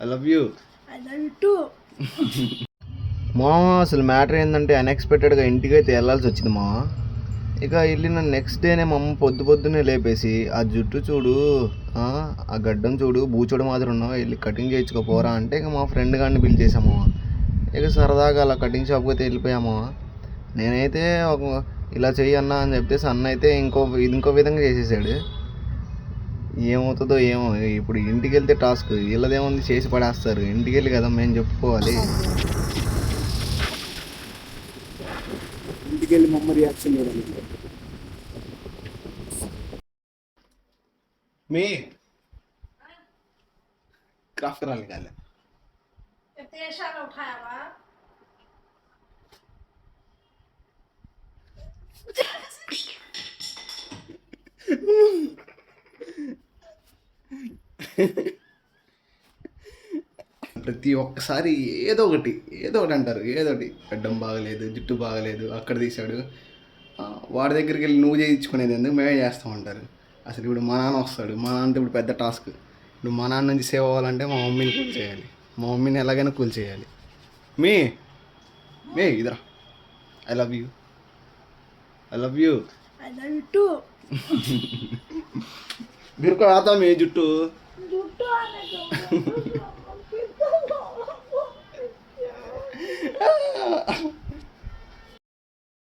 I love you. మా అసలు matter ఏంటంటే అన్ఎక్స్పెక్టెడ్గా ఇంటికి అయితే వెళ్ళాల్సి వచ్చింది మా. ఇక వెళ్ళిన నెక్స్ట్ డేనే మా అమ్మ పొద్దున్నే లేపేసి ఆ జుట్టు చూడు, ఆ గడ్డం చూడు, బూచోడు మాదిరి ఉన్నావు, వెళ్ళి కటింగ్ చేయించుకోపోరా అంటే ఇక మా ఫ్రెండ్ గారిని పిలిచేసాము. ఇక సరదాగా అలా కటింగ్ షాప్కి అయితే వెళ్ళిపోయాము. నేనైతే ఇలా చెయ్యన్నా అని చెప్పేసి అన్న అయితే ఇంకో విధంగా చేసేసాడు. ఏమవుతుందో ఏమో. ఇప్పుడు ఇంటికి వెళ్తే టాస్క్ వీళ్ళదేముంది, చేసి పడేస్తారు. ఇంటికి వెళ్ళి కదా మేము చెప్పుకోవాలి. ఇంటికి వెళ్ళి మమ్మ రియాక్షన్ చూడాలి. మీ क्राफ्ट करा निकाले उठाया हुआ ప్రతి ఒక్కసారి ఏదో ఒకటి అంటారు. ఏదోటి గడ్డం బాగలేదు, జుట్టు బాగలేదు, అక్కడ తీశాడు, వాడి దగ్గరికి వెళ్ళి నువ్వు చేయించుకునేది ఎందుకు, మేమే చేస్తాం అంటారు. అసలు ఇప్పుడు మా నాన్న వస్తాడు. మా నాన్నతో ఇప్పుడు పెద్ద టాస్క్. ఇప్పుడు మా నాన్న నుంచి సేవ్ అవ్వాలంటే మా మమ్మీని కూల్ చేయాలి. మా మమ్మీని ఎలాగైనా కూల్ చేయాలి. మీ ఇదరా, ఐ లవ్ యూ. బిరుకు రాతా మీ జుట్టు.